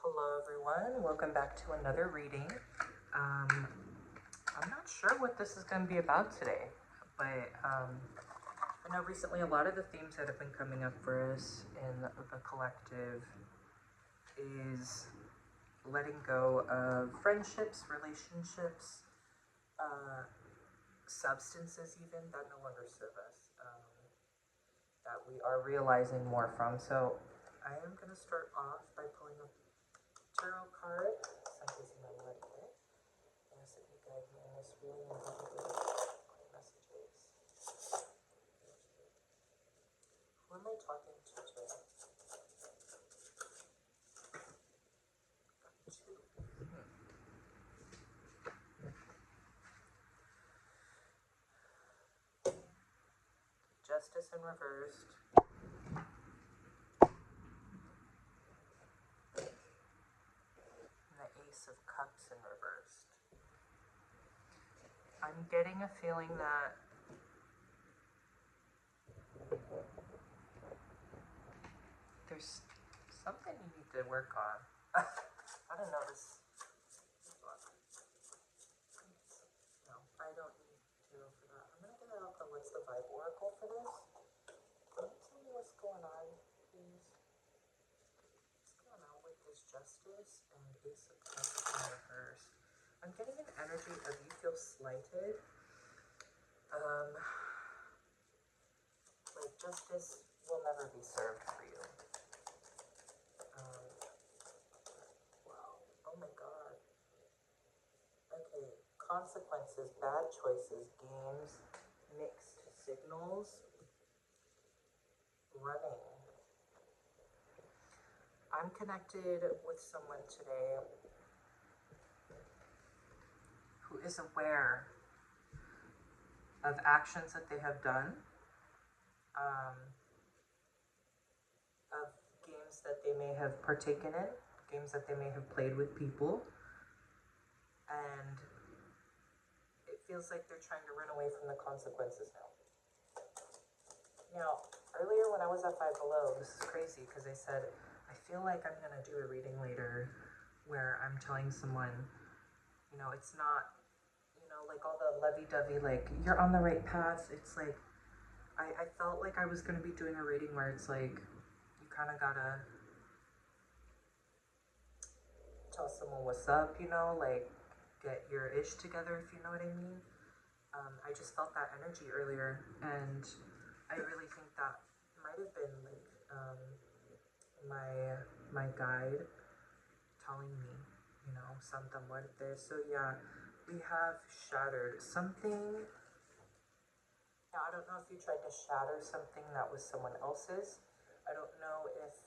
Hello everyone, welcome back to another reading. I'm not sure what this is going to be about today, but I know recently a lot of the themes that have been coming up for us in the collective is letting go of friendships, relationships, substances even that no longer serve us, that we are realizing more from. So I am going to start off by pulling a tarot card. Something's in my life there. Yes, if you guide me in this really important messages. Who am I talking to today? Justice in reversed. And the Ace of Cups in reversed. I'm getting a feeling that there's something you need to work on. I don't know this. No, I don't need to for that. I'm gonna get out the what's the vibe oracle for this. Can you tell me what's going on, please? What's going on with this justice and Ace of Cups in reverse? I'm getting an energy of you feel slighted. Like justice will never be served for you. Wow. Oh my god. Okay. Consequences, bad choices, games, mixed signals, running. I'm connected with someone today who is aware of actions that they have done, of games that they may have partaken in, games that they may have played with people, and it feels like they're trying to run away from the consequences now. Now, earlier when I was at Five Below, this is crazy because I said, I feel like I'm going to do a reading later where I'm telling someone, you know, it's not, you know, like all the lovey-dovey, like, you're on the right path. It's like, I felt like I was going to be doing a reading where it's like, you kind of got to tell someone what's up, you know, like, get your ish together, if you know what I mean. I just felt that energy earlier, and I really think that might have been like my guide telling me, you know, Santa Muerte. So yeah, we have shattered something. Now I don't know if you tried to shatter something that was someone else's. I don't know if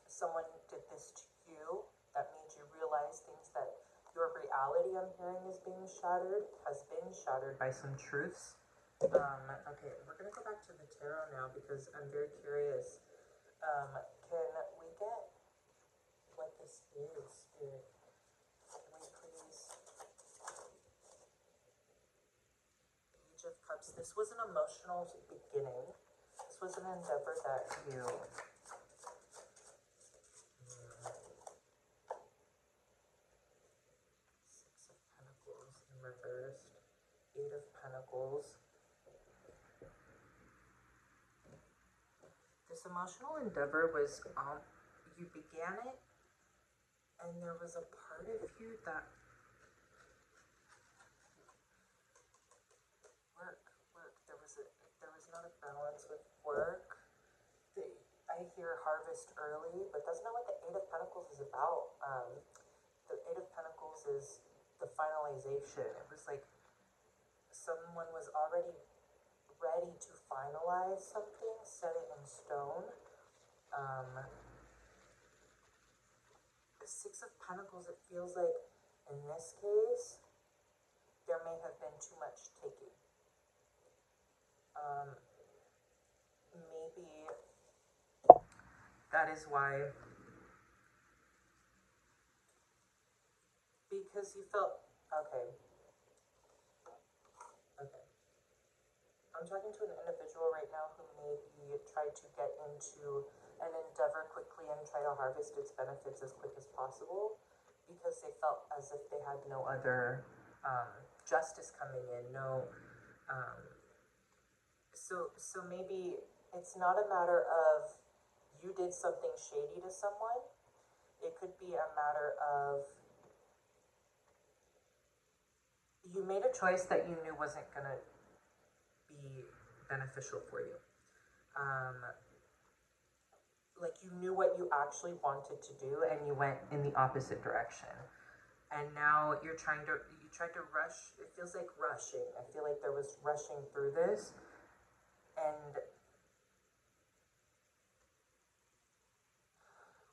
someone did this to you that made you realize things that your reality, I'm hearing, is being shattered, has been shattered by some truths. Okay, we're gonna go back to the tarot now because I'm very curious. Can we get what this is, Spirit? Can we please? Page of Cups. This was an emotional beginning. This was an endeavor that you Six of Pentacles in reversed, Eight of Pentacles. This emotional endeavor was, you began it, and there was a part of you that there was not a balance with work. I hear harvest early, but that's not what the Eight of Pentacles is about. The Eight of Pentacles is the finalization. It was like someone was already ready to finalize something, set it in stone. The Six of Pentacles, it feels like in this case, there may have been too much taking. Maybe that is why, because you felt, okay. I'm talking to an individual right now who maybe tried to get into an endeavor quickly and try to harvest its benefits as quick as possible because they felt as if they had no other justice coming in, no. Um, so maybe it's not a matter of you did something shady to someone. It could be a matter of you made a choice that you knew wasn't gonna be beneficial for you. Like you knew what you actually wanted to do and you went in the opposite direction. And now you tried to rush, it feels like rushing. I feel like there was rushing through this and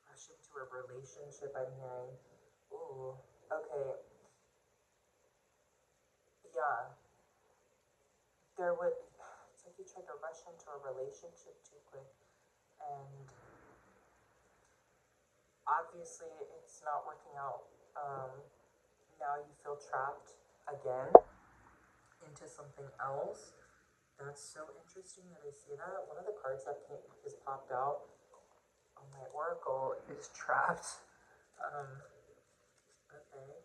rush into a relationship, I'm hearing. Ooh, okay. Yeah. It's like you tried to rush into a relationship too quick. And obviously it's not working out. Now you feel trapped again into something else. That's so interesting that I see that. One of the cards that is popped out on my oracle is trapped. Okay,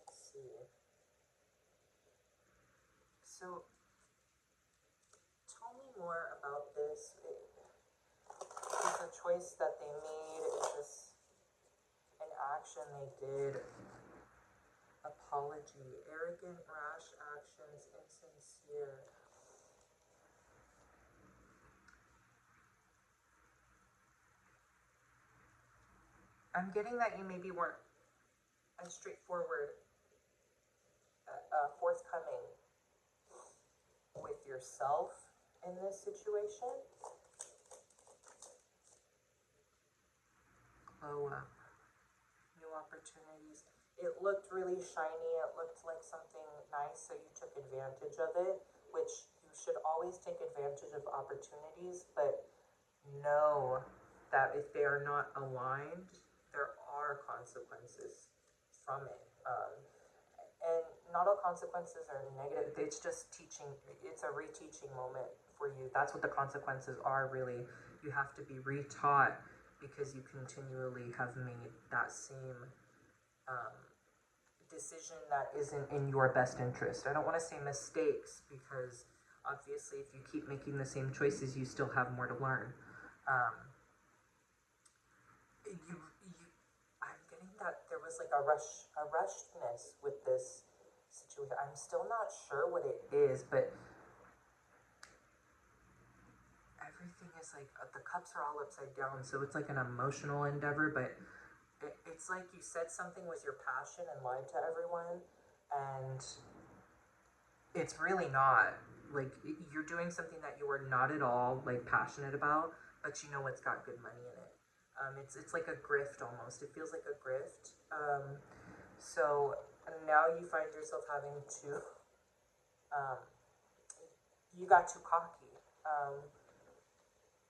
let's see. So, tell me more about this. Is a choice that they made? Is this an action they did? Apology, arrogant, rash actions, insincere. I'm getting that you maybe weren't as straightforward, forthcoming with yourself in this situation. Glow up, new opportunities. It looked really shiny, it looked like something nice, so you took advantage of it, which you should always take advantage of opportunities, but know that if they are not aligned, there are consequences from it. And not all consequences are negative. It's just teaching. It's a reteaching moment for you. That's what the consequences are, really. You have to be retaught because you continually have made that same decision that isn't in your best interest. I don't want to say mistakes because obviously if you keep making the same choices, you still have more to learn. I'm getting that there was like a rushedness with this situation. I'm still not sure what it is, but everything is like the cups are all upside down, so it's like an emotional endeavor, but it's like you said something was your passion and lied to everyone, and it's really not. Like you're doing something that you are not at all like passionate about, but you know it's got good money in it. It's like a grift almost. It feels like a grift. So now you find yourself having to. You got too cocky.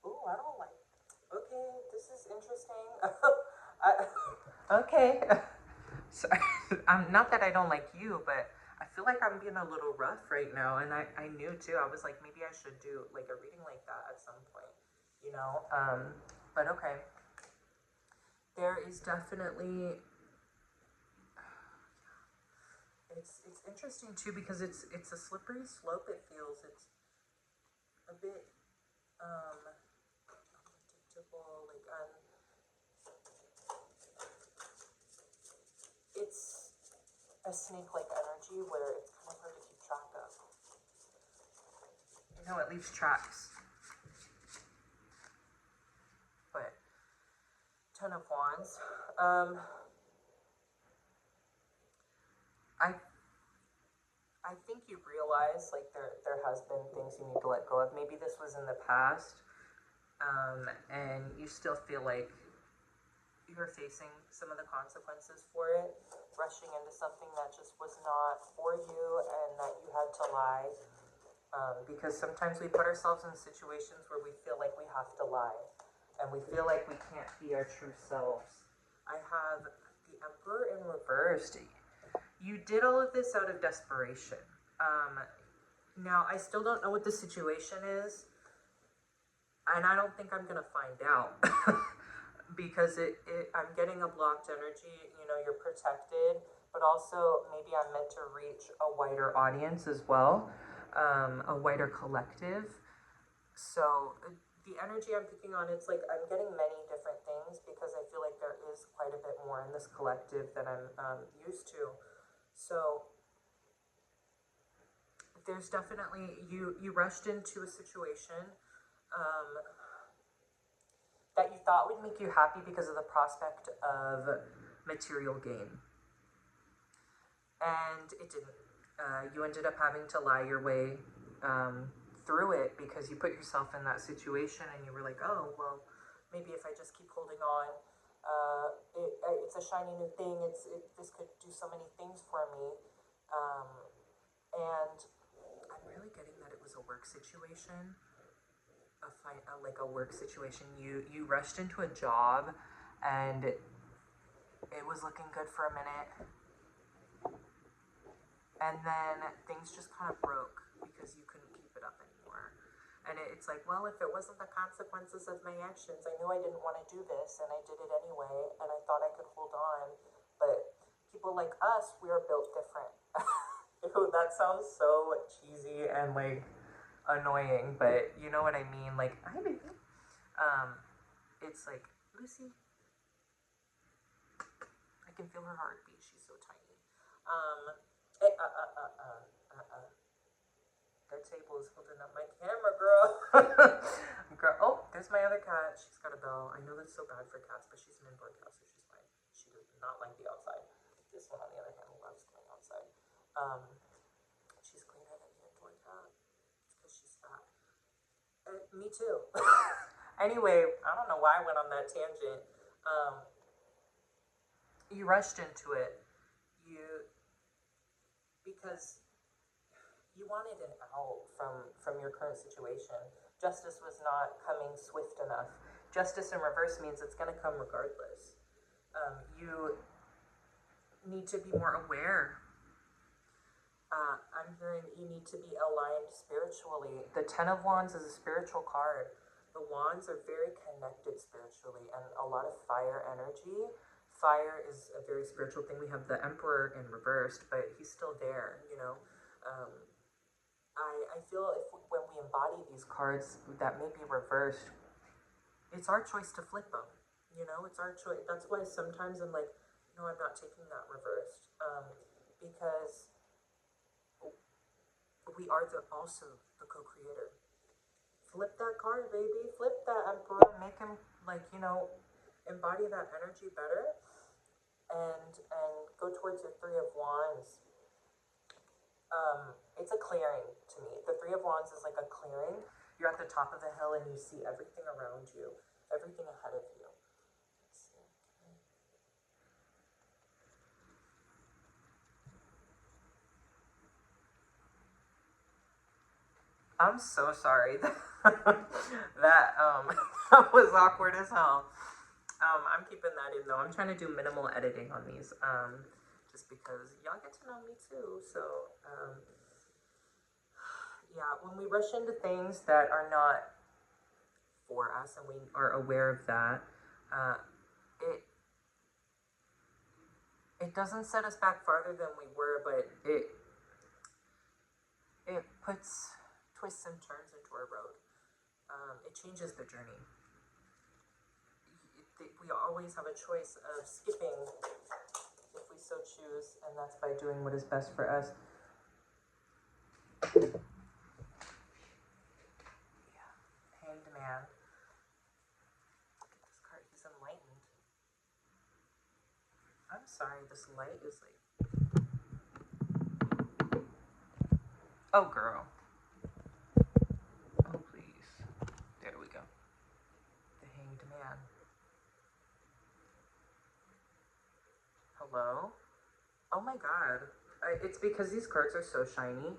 Ooh, I don't like. Okay, this is interesting. Okay. Sorry. Not that I don't like you, but I feel like I'm being a little rough right now, and I knew too. I was like, maybe I should do like a reading like that at some point, you know. But okay. There is definitely. It's interesting too because it's a slippery slope. It feels it's a bit unpredictable. Like it's a snake-like energy where it's kind of hard to keep track of. You know, it leaves tracks. But Ten of Wands. I think you realize like there has been things you need to let go of. Maybe this was in the past, and you still feel like you're facing some of the consequences for it, rushing into something that just was not for you and that you had to lie. Because sometimes we put ourselves in situations where we feel like we have to lie and we feel like we can't be our true selves. I have the Emperor in reverse. You did all of this out of desperation. Now, I still don't know what the situation is, and I don't think I'm going to find out. Because because I'm getting a blocked energy. You know, you're protected, but also maybe I'm meant to reach a wider audience as well, a wider collective. So the energy I'm picking on, it's like I'm getting many different things because I feel like there is quite a bit more in this collective than I'm used to. So there's definitely, you rushed into a situation that you thought would make you happy because of the prospect of material gain. And it didn't. You ended up having to lie your way through it because you put yourself in that situation and you were like, oh, well, maybe if I just keep holding on, it's a shiny new thing. This could do so many things for me. And I'm really getting that it was a work situation, like a work situation. You rushed into a job and it was looking good for a minute. And then things just kind of broke because you couldn't keep it up anymore. And it's like, well, if it wasn't the consequences of my actions, I knew I didn't want to do this and I did it anyway and I thought I could hold on. But people like us, we are built different. Ew, that sounds so cheesy and like annoying, but you know what I mean? Like, hi baby. It's like, Lucy, I can feel her heartbeat. She's so tiny. That table is holding up my camera, girl. Girl. Oh, there's my other cat. She's got a bell. I know that's so bad for cats, but she's an indoor cat, so she's fine. She does not like the outside. This one, on the other hand, loves going outside. She's cleaner than the indoor cat. It's because she's fat. Me too. Anyway, I don't know why I went on that tangent. You rushed into it. Because you wanted an out from your current situation. Justice was not coming swift enough. Justice in reverse means it's going to come regardless. You need to be more aware. I'm hearing you need to be aligned spiritually. The Ten of Wands is a spiritual card. The Wands are very connected spiritually and a lot of fire energy. Fire is a very spiritual thing. We have the Emperor in reversed, but he's still there, you know. I feel when we embody these cards that may be reversed, it's our choice to flip them. You know, it's our choice. That's why sometimes I'm like, no, I'm not taking that reversed, because we are also the co-creator. Flip that card, baby. Flip that Emperor. Make him, like, you know, embody that energy better, and go towards your Three of Wands. It's a clearing to me. The Three of Wands is like a clearing. You're at the top of the hill and you see everything around you, everything ahead of you. Let's see. Okay. I'm so sorry. That that was awkward as hell. I'm keeping that in though. I'm trying to do minimal editing on these. Just because y'all get to know me too. So yeah, when we rush into things that are not for us and we are aware of that, it doesn't set us back farther than we were, but it puts twists and turns into our road. It changes the journey. We always have a choice of skipping if we so choose, and that's by doing what is best for us. Yeah, Hanged Man. This card, he's enlightened. I'm sorry, this light is like... Oh, girl. Oh, please. There we go. The Hanged Man. Hello? Oh my god. It's because these cards are so shiny.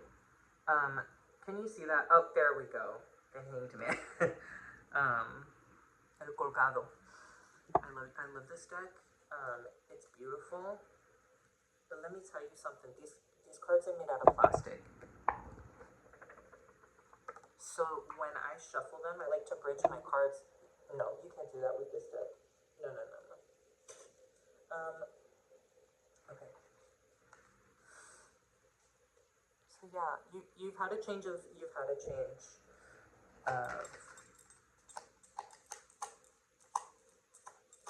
Can you see that? Oh, there we go. The Hanged Man. El Colgado. I love this deck. It's beautiful. But let me tell you something. These cards are made out of plastic. So when I shuffle them, I like to bridge my cards. No, you can't do that with this deck. No. Yeah, you've had a change of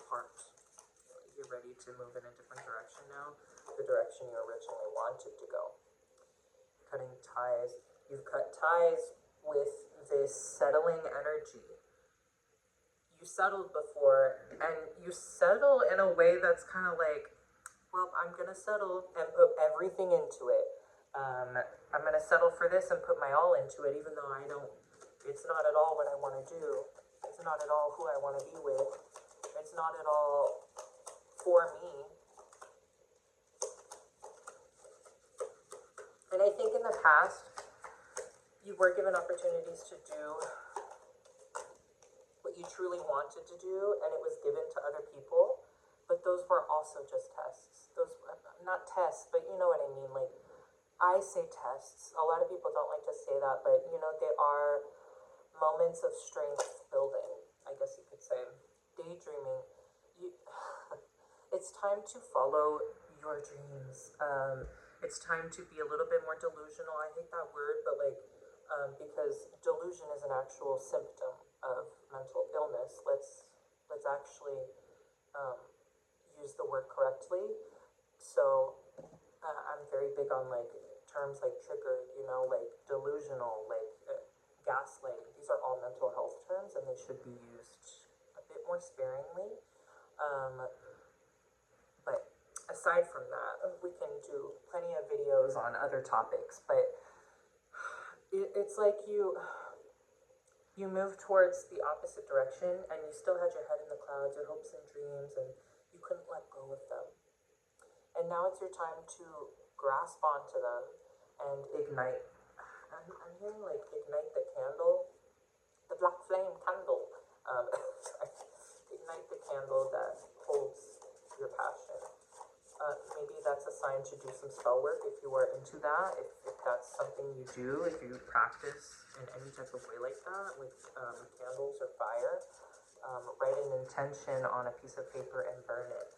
heart. You're ready to move in a different direction now, the direction you originally wanted to go. Cutting ties. You've cut ties with this settling energy. You settled before, and you settle in a way that's kind of like, well, I'm gonna settle and put everything into it. I'm gonna settle for this and put my all into it, even though I don't. It's not at all what I want to do. It's not at all who I want to be with. It's not at all for me. And I think in the past, you were given opportunities to do what you truly wanted to do, and it was given to other people. But those were also just tests. Those were not tests, but you know what I mean. Like, I say tests. A lot of people don't like to say that, but you know, they are moments of strength building, I guess you could say. Daydreaming. You, it's time to follow your dreams. It's time to be a little bit more delusional. I hate that word, but like, because delusion is an actual symptom of mental illness. Let's actually use the word correctly. So I'm very big on like terms like triggered, you know, like delusional, like gaslighting. These are all mental health terms, and they should be used a bit more sparingly. But aside from that, we can do plenty of videos on other topics. But it's like you move towards the opposite direction, and you still had your head in the clouds, your hopes and dreams, and you couldn't let go of them. And now it's your time to grasp onto them and ignite. I'm hearing like ignite the candle, the black flame candle. Ignite the candle that holds your passion. Maybe that's a sign to do some spell work if you are into that, if that's something you do, if you practice in any type of way like that with candles or fire. Write an intention on a piece of paper and burn it.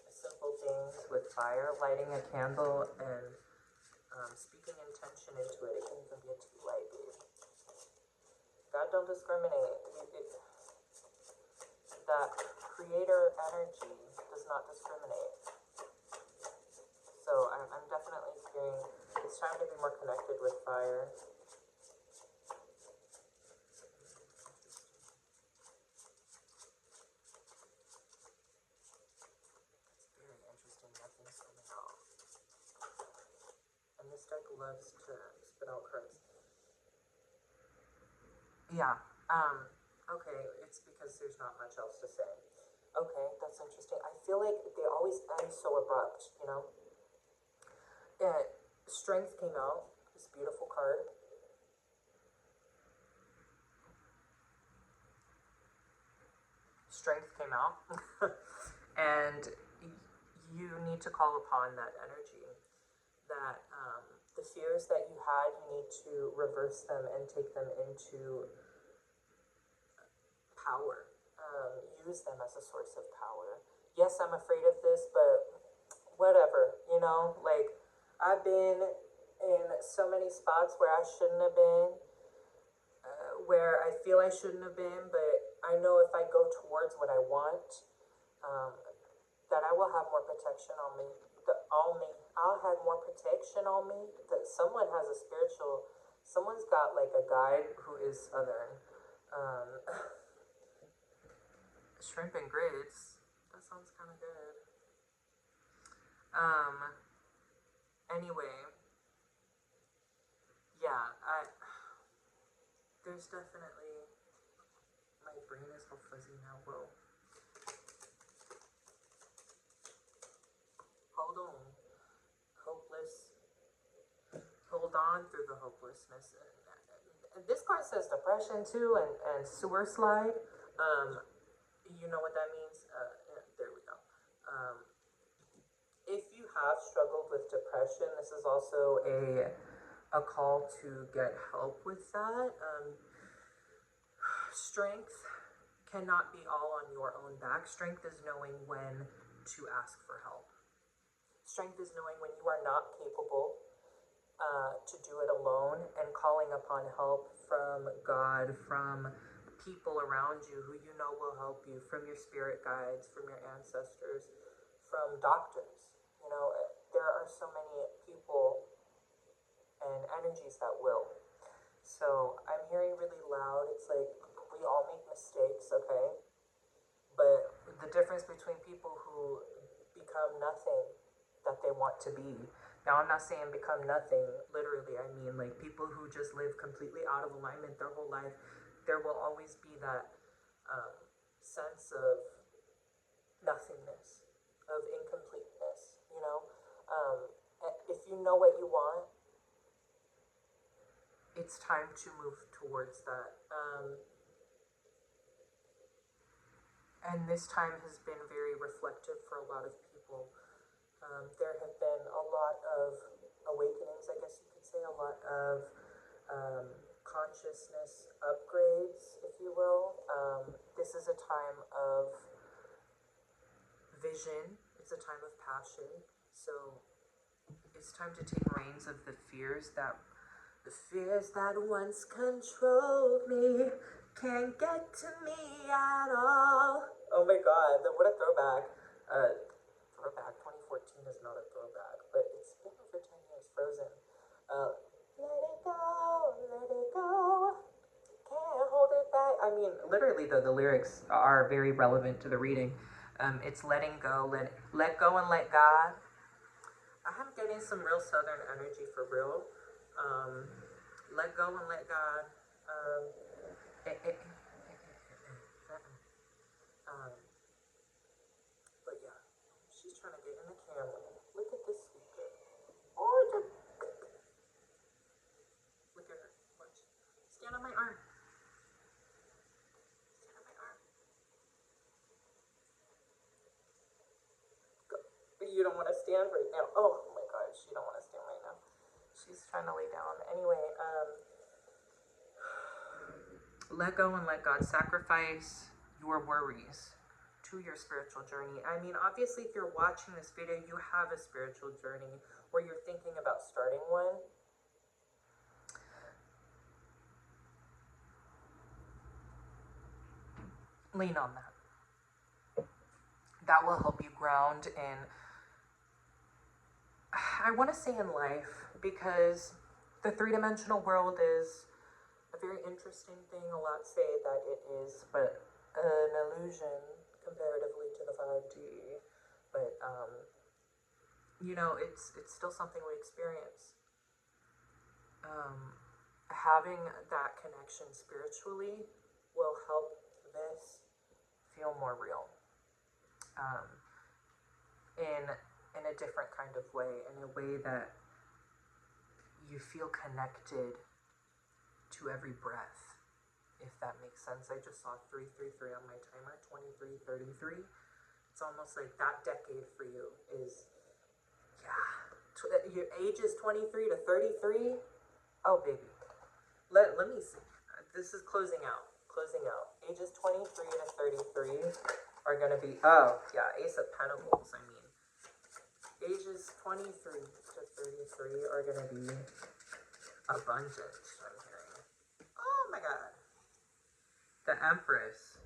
Simple things with fire, lighting a candle and speaking intention into it. It can even be a tea light, babe. God don't discriminate. That creator energy does not discriminate. So I'm definitely hearing it's time to be more connected with fire. It's very interesting. Nothing's coming out. And this deck loves to spit out cards. Yeah. Okay, it's because there's not much else to say. Okay, that's interesting. I feel like they always end so abrupt, you know? Strength came out, this beautiful card. Strength came out. And you need to call upon that energy. That the fears that you had, you need to reverse them and take them into power. Use them as a source of power. Yes, I'm afraid of this, but whatever, you know? Like, I've been in so many spots where I shouldn't have been, where I feel I shouldn't have been, but I know if I go towards what I want, that I will have more protection on me. I'll have more protection on me. That someone has a spiritual, someone's got like a guide who is Southern. Shrimp and grits. That sounds kind of good. Anyway, yeah, there's definitely, my brain is all fuzzy now. Whoa. Hold on. Hopeless. Hold on through the hopelessness. And this card says depression too, and sewer slide. You know what that means? There we go. If you have struggled with depression, this is also a call to get help with that. Strength cannot be all on your own back. Strength is knowing when to ask for help. Strength is knowing when you are not capable. to do it alone, and calling upon help from God, from people around you who you know will help you, from your spirit guides, from your ancestors, from doctors. You know, there are so many people and energies that will. So I'm hearing really loud. It's like we all make mistakes, okay? But the difference between people who become nothing that they want to be. Now, I'm not saying become nothing, literally. I mean, like, people who just live completely out of alignment their whole life, there will always be that sense of nothingness, of incompleteness, you know? If you know what you want, it's time to move towards that. And this time has been very reflective for a lot of people. There have been a lot of awakenings, I guess you could say, a lot of consciousness upgrades, if you will. This is a time of vision, it's a time of passion. So it's time to take reins of the fears that once controlled me can't get to me at all. Oh my god, what a throwback. Throwback, 2014 is not a throwback, but it's been over 10 years, Frozen. Let it go, can't hold it back. I mean, literally though, the lyrics are very relevant to the reading. It's letting go, let go and let God. I'm getting some real southern energy for real. Let go and let God. Eh, eh, but yeah, she's trying to get in the camera. Look at this speaker. Oh, look at her. Watch. Stand on my arm. Stand on my arm. Go. You don't want to stand right now. Oh my god, she don't want to stand right now. She's trying to lay down. Anyway, let go and let God. Sacrifice your worries to your spiritual journey. I mean, obviously, if you're watching this video, you have a spiritual journey or you're thinking about starting one. Lean on that. That will help you ground in, I want to say in life, because the three-dimensional world is a very interesting thing. A lot say that it is, but an illusion comparatively to the 5D. But you know, it's still something we experience. Having that connection spiritually will help this feel more real. In a different kind of way, in a way that you feel connected to every breath, if that makes sense. I just saw 333 on my timer, 2333. It's almost like that decade for you is, yeah, your age is 23 to 33. Oh baby, let me see. This is closing out. Ages 23 to 33 are gonna be, oh yeah, Ace of Pentacles. I mean, ages 23 to 33 are gonna be abundant, I'm hearing. Oh my god. The Empress.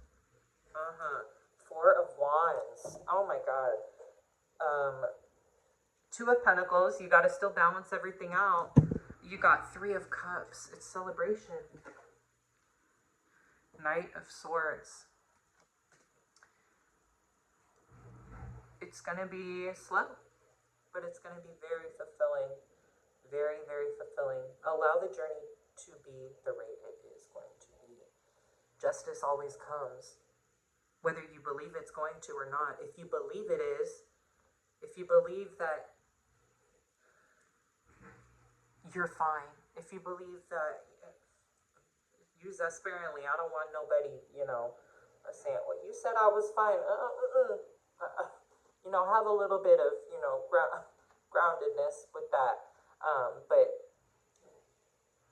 Four of Wands. Oh my god. Two of Pentacles. You gotta still balance everything out. You got Three of Cups. It's celebration. Knight of Swords. It's gonna be slow, but it's gonna be very fulfilling. Very, very fulfilling. Allow the journey to be the rate it is going to be. Justice always comes, whether you believe it's going to or not. If you believe it is, if you believe that you're fine, if you believe that, use that sparingly. I don't want nobody, you know, saying, well, you said I was fine. You know, have a little bit of, you know, groundedness with that. But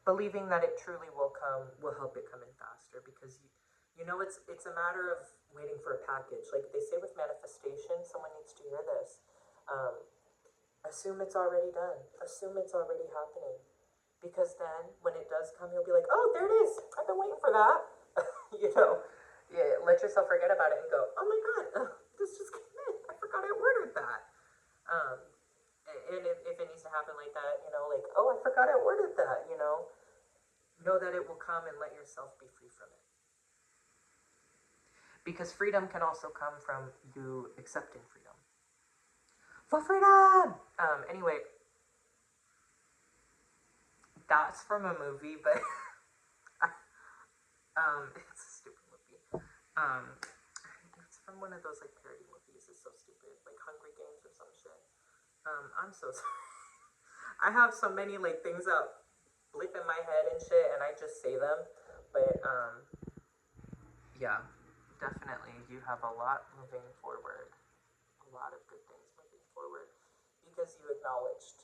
believing that it truly will come will help it come in faster, because you know, it's a matter of waiting for a package. Like they say with manifestation, someone needs to hear this. assume it's already done. Assume it's already happening. Because then when it does come, you'll be like, oh, there it is. I've been waiting for that. You know, yeah, let yourself forget about it and go, oh my God, this just came in. I forgot I ordered that. Um, and if it needs to happen like that, you know, like, oh, I forgot I ordered that, you know that it will come and let yourself be free from it. Because freedom can also come from you accepting freedom. For freedom! Anyway, that's from a movie, but it's a stupid movie. It's from one of those like parody movies. It's so stupid, like Hungry Games or some shit. I'm so sorry. I have so many like things that blip in my head and shit, and I just say them. But yeah, definitely, you have a lot moving forward. A lot of good things moving forward because you acknowledged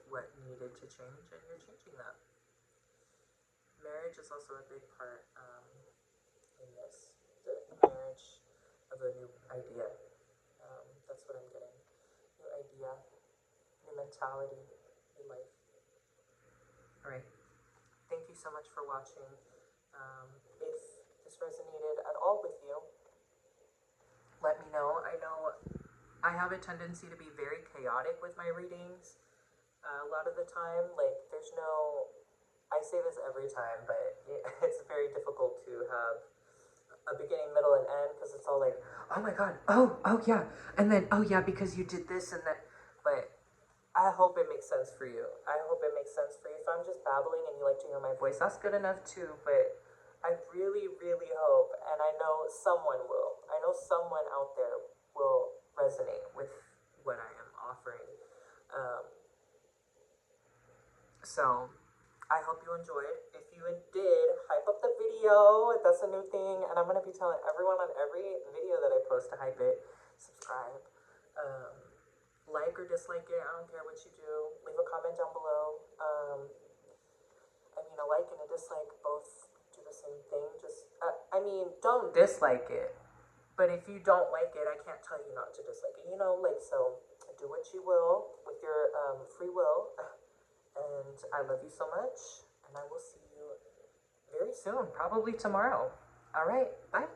what needed to change, and you're changing that. Marriage is also a big part in this. The marriage of a new idea. That's what I'm getting. New idea, new mentality, new life. All right. Thank you so much for watching. If this resonated at all with you, let me know. I know I have a tendency to be very chaotic with my readings. A lot of the time, like, there's no. I say this every time, but it's very difficult to have a beginning, middle, and end because it's all like, oh my God, oh yeah, and then oh yeah, because you did this and that. But I hope it makes sense for you. I hope it makes sense for you. If I'm just babbling and you like to hear my voice, that's good enough too. But I really, really hope, and I know someone will. I know someone out there will resonate with what I am offering. So I hope you enjoyed. If you did, hype up the video. That's a new thing, and I'm gonna be telling everyone on every video that I post to hype it. Subscribe, like or dislike it. I don't care what you do. Leave a comment down below. I mean, a like and a dislike both do the same thing. Just, I mean, don't dislike it. But if you don't like it, I can't tell you not to dislike it. You know, like, so do what you will with your free will. And I love you so much. And I will see you very soon, probably tomorrow. All right, bye.